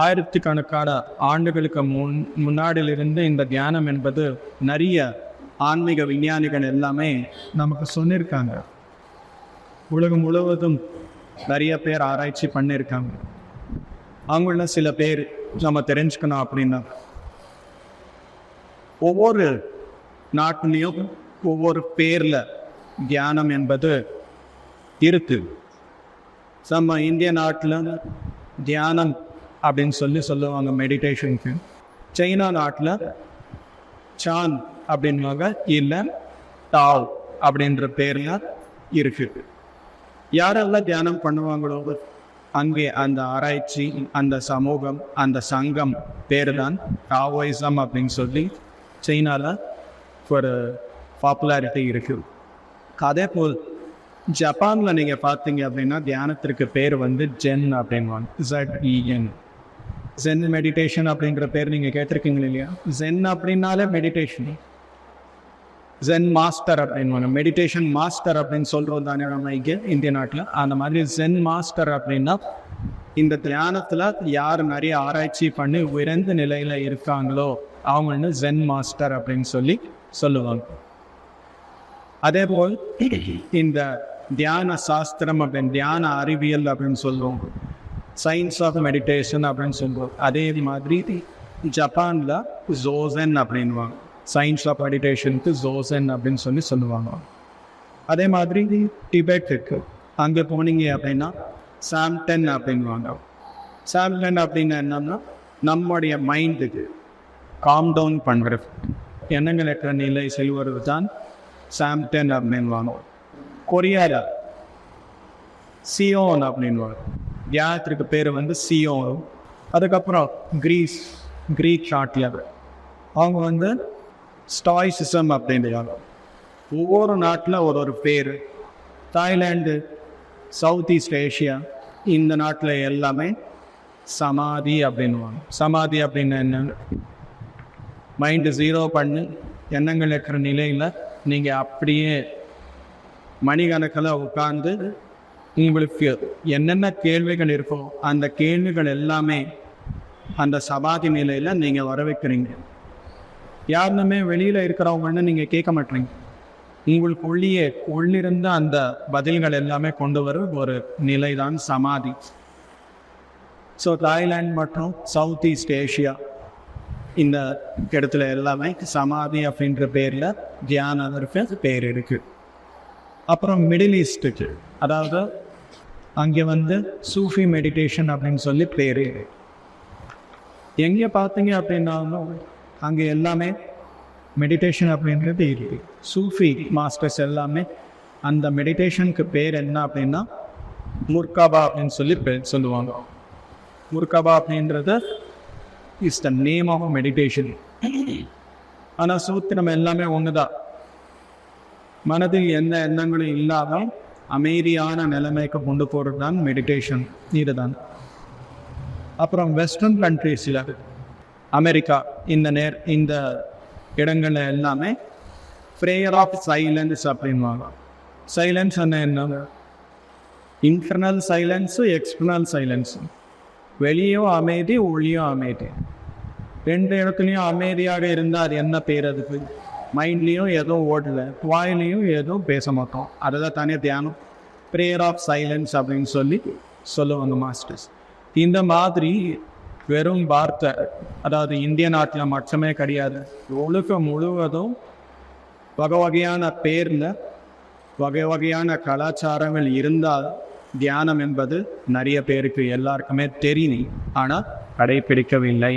ஆயிரத்துக்கணக்கான ஆண்டுகளுக்கு முன்னாடியிலிருந்து இந்த தியானம் என்பது நிறைய ஆன்மீக விஞ்ஞானிகள் எல்லாமே நமக்கு சொல்லியிருக்காங்க. உலகம் முழுவதும் நிறைய பேர் ஆராய்ச்சி பண்ணியிருக்காங்க. அவங்கள சில பேர் நம்ம தெரிஞ்சுக்கணும் அப்படின்னா, ஒவ்வொரு நாட்டிலையும் ஒவ்வொரு பேரில் தியானம் என்பது இருக்கு. நம்ம இந்திய நாட்டில் தியானம் அப்படின்னு சொல்லுவாங்க மெடிடேஷனுக்கு. சைனா நாட்டில் சான் அப்படின்வாங்க, இல்லை டாவ் அப்படின்ற பேரில் இருக்குது. யாரெல்லாம் தியானம் பண்ணுவாங்களோ அங்கே அந்த ஆராய்ச்சி, அந்த சமூகம், அந்த சங்கம் பேர் தான் டாவோயிசம் அப்படின்னு சொல்லி சைனாவில் ஒரு பாப்புலாரிட்டி இருக்குது. அதே போல் ஜப்பானில் நீங்கள் பார்த்தீங்க அப்படின்னா தியானத்திற்கு பேர் ஜென் அப்படின்வாங்க. ZEN, ஜென் மெடிடேஷன் அப்படின்ற பேர் நீங்கள் கேட்டிருக்கீங்க இல்லையா? ஜென் அப்படின்னாலே மெடிடேஷன். ஜென் மாஸ்டர் அப்படின்வாங்க. மெடிடேஷன் மாஸ்டர் அப்படின்னு சொல்கிறது தானே நம்ம இங்கே இந்திய நாட்டில். அந்த மாதிரி ஜென் மாஸ்டர் அப்படின்னா இந்த தியானத்தில் யார் நிறைய ஆராய்ச்சி பண்ணி உயர்ந்த நிலையில் இருக்காங்களோ அவங்க ஜென் மாஸ்டர் அப்படின்னு சொல்லுவாங்க. அதே போல் இந்த தியான சாஸ்திரம் அப்படின்னு, தியான அறிவியல் அப்படின்னு சொல்லுவோம், சயின்ஸ் ஆஃப் மெடிடேஷன் அப்படின்னு சொல்லுவோம். அதே மாதிரி ஜப்பானில் ஜோசன் அப்படின்வாங்க. சயின்ஸ் ஆஃப் மெடிடேஷனுக்கு ஜோசன் அப்படின்னு சொல்லுவாங்க. அதே மாதிரி டிபெட் இருக்கு. அங்கே போனீங்க அப்படின்னா சாம்டன் அப்படின்வாங்க. சாம்டன் அப்படின்னு என்னன்னா நம்முடைய மைண்டுக்கு காம் டவுன் பண்ணுறது, எண்ணங்கள் இருக்கிற நிலை செல்வது தான் சாம்டன் அப்படின்வாங்க. கொரியாவில் சியோன் அப்படின்வாங்க. தியானத்திற்கு பேர் சியோன். அதுக்கப்புறம் கிரீக் நாட்டில் அவங்க ஸ்டாய்சிசம் அப்படின்றாங்க. ஒவ்வொரு நாட்டில் ஒரு பேர். தாய்லாந்து, சவுத் ஈஸ்ட் ஏஷியா, இந்த நாட்டில் எல்லாமே சமாதி அப்படின்வாங்க. சமாதி அப்படின்னு என்ன? மைண்டு ஜீரோ பண்ணி எண்ணங்கள் இருக்கிற நிலையில் நீங்கள் அப்படியே மணிக்கணக்கில் உட்கார்ந்து உங்களுக்கு என்னென்ன கேள்விகள் இருக்கோ அந்த கேள்விகள் எல்லாமே அந்த சமாதி நிலையில் நீங்கள் வர வைக்கிறீங்க. யாருமே வெளியில் இருக்கிறவங்கன்னு நீங்கள் கேட்க மாட்டீங்க. உங்களுக்கு உள்ளிருந்து அந்த பதில்கள் எல்லாமே கொண்டு வரும் ஒரு நிலை தான் சமாதி. ஸோ தாய்லாந்து மற்றும் சவுத் ஈஸ்ட் ஏஷியா இந்த இடத்துல எல்லாமே சமாதி அப்படின்ற பேரில் தியானத்திற்கு பேர் இருக்குது. அப்புறம் மிடில் ஈஸ்ட்டுக்கு, அதாவது அங்கே சூஃபி மெடிடேஷன் அப்படின்னு சொல்லி பேர். எங்கே பார்த்தீங்க அப்படின்னாலும் அங்கே எல்லாமே மெடிடேஷன் அப்படின்றது இருக்குது. சூஃபி மாஸ்டர்ஸ் எல்லாமே அந்த மெடிடேஷனுக்கு பேர் என்ன அப்படின்னா முர்காபா அப்படின்னு சொல்லுவாங்க. முர்காபா அப்படின்றது is the name of meditation. ஆனால் சூத்திரம் எல்லாமே ஒன்று தான். மனதில் எந்த எண்ணங்களும் இல்லாத அமைதியான நிலைமைக்கு கொண்டு போகிறது தான் மெடிடேஷன். இதுதான். அப்புறம் வெஸ்டர்ன் கண்ட்ரீஸில் அமெரிக்கா இந்த இடங்கள்ல எல்லாமே ப்ரேயர் ஆஃப் சைலன்ஸ் அப்படின்வாங்க. சைலன்ஸ் என்ன? Internal silence, external silence. வெளியும் அமைதி, ஒளியும் அமைதி. ரெண்டு இடத்துலையும் அமைதியாக இருந்தால் அது என்ன பேர்? அதுக்கு மைண்ட்லேயும் எதுவும் ஓடலை, வாயிலையும் எதுவும் பேச மாட்டோம். அதுதான் தானே தியானம். ப்ரேயர் ஆஃப் சைலன்ஸ் அப்படின்னு சொல்லுவாங்க மாஸ்டர்ஸ். இந்த மாதிரி வெறும் வார்த்தை, அதாவது இந்திய நாட்டில் மட்டுமே கிடையாது, உலகம் முழுவதும் வகை வகையான பேரில் வகை வகையான கலாச்சாரங்கள் இருந்தால் தியானம் என்பது நிறைய பேருக்கு எல்லாருக்குமே தெரியும், ஆனால் கடைப்பிடிக்கவில்லை.